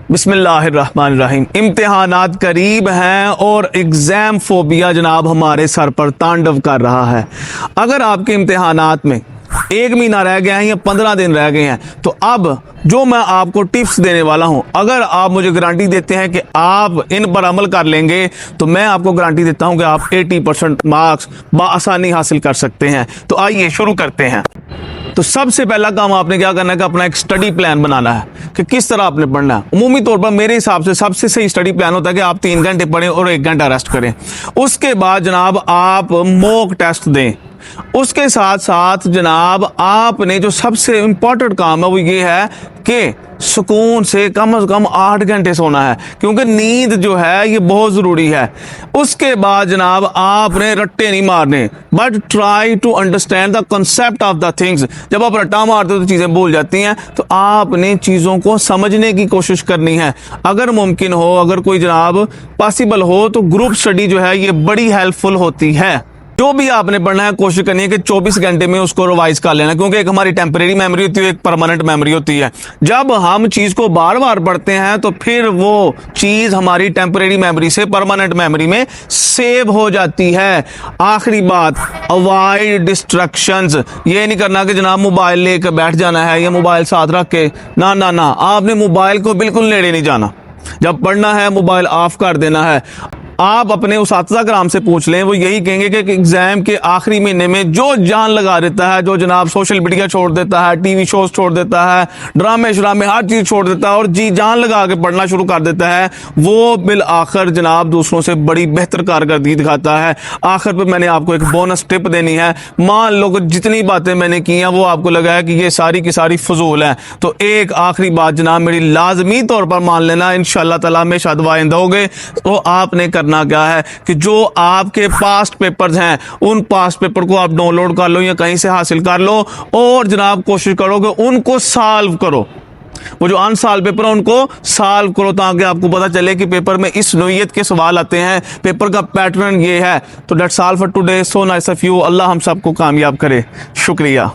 बिस्मिल्लाहिर्रहमानिर्रहीम। इम्तिहानात करीब हैं और एग्ज़ाम फोबिया जनाब हमारे सर पर तांडव कर रहा है। अगर आपके इम्तिहानात में 1 महीना रह गया है या 15 दिन रह गए हैं, तो अब जो मैं आपको टिप्स देने वाला हूं, अगर आप मुझे गारंटी देते हैं कि आप इन पर अमल कर लेंगे, तो मैं आपको गारंटी देता हूं कि आप 80% मार्क्स बाआसानी हासिल कर सकते हैं। तो आइए शुरू करते हैं। तो सबसे पहला काम आपने क्या करना है कि अपना एक स्टडी प्लान बनाना है कि किस तरह आपने पढ़ना है। उमूमी तौर पर मेरे हिसाब से सबसे सही स्टडी प्लान होता है कि आप 3 घंटे पढ़ें और 1 घंटा रेस्ट करें। उसके बाद जनाब आप मॉक टेस्ट दें। उसके साथ साथ जनाब आपने जो सबसे इंपॉर्टेंट काम है वो ये है कि सुकून से कम 8 घंटे सोना है, क्योंकि नींद जो है ये बहुत ज़रूरी है। उसके बाद जनाब आपने रट्टे नहीं मारने, but try to understand the concept of the things. जब आप रट्टा मारते हो तो चीज़ें भूल जाती हैं, तो आपने चीज़ों को समझने की कोशिश करनी है। अगर मुमकिन हो, अगर कोई जनाब पॉसिबल हो, तो ग्रुप स्टडी जो है ये बड़ी हेल्पफुल होती है। जो भी आपने पढ़ना है कोशिश करनी है कि 24 घंटे में उसको रिवाइज कर लेना, क्योंकि एक हमारी टेम्परेरी मेमोरी होती है, एक परमानेंट मेमोरी होती है। जब हम चीज़ को बार बार पढ़ते हैं तो फिर वो चीज़ हमारी टेम्परेरी मेमोरी से परमानेंट मेमोरी में सेव हो जाती है। आखिरी बात, अवॉइड डिस्ट्रैक्शंस। ये नहीं करना कि जनाब मोबाइल लेकर बैठ जाना है या मोबाइल साथ रख के, ना ना ना, आपने मोबाइल को बिल्कुल नेड़े नहीं जाना। जब पढ़ना है मोबाइल ऑफ कर देना है। आप अपने उस्ताद कराम से पूछ लें, वो यही कहेंगे कि एग्जाम के आखिरी महीने में जो जान लगा देता है, जो जनाब सोशल मीडिया छोड़ देता है, टीवी शोज छोड़ देता है, ड्रामे श्रामे हर चीज़ छोड़ देता है और जी जान लगा के पढ़ना शुरू कर देता है, वो बिल आखिर जनाब दूसरों से बड़ी बेहतर कारकर्दगी दिखाता है। आखिर पर मैंने आपको एक बोनस टिप देनी है। मान लो कि जितनी बातें मैंने की हैं वो आपको लगा है कि ये सारी की सारी फजूल हैं, तो एक आखिरी बात जनाब मेरी लाजमी तौर पर मान लेना, इंशाअल्लाह ताला में शादवाइन दोगे। तो आपने करना क्या है कि जो आपके पास्ट पेपर्स हैं उन पास्ट पेपर को आप डाउनलोड कर लो या कहीं से हासिल कर लो और जनाब कोशिश करो कि उनको सॉल्व करो। वो जो अनसॉल्व पेपर है उनको सॉल्व करो, ताकि आपको पता चले कि पेपर में इस नोयत के सवाल आते हैं, पेपर का पैटर्न ये है। तो that's all for today. So nice of you. Allah हम सबको कामयाब करे। शुक्रिया।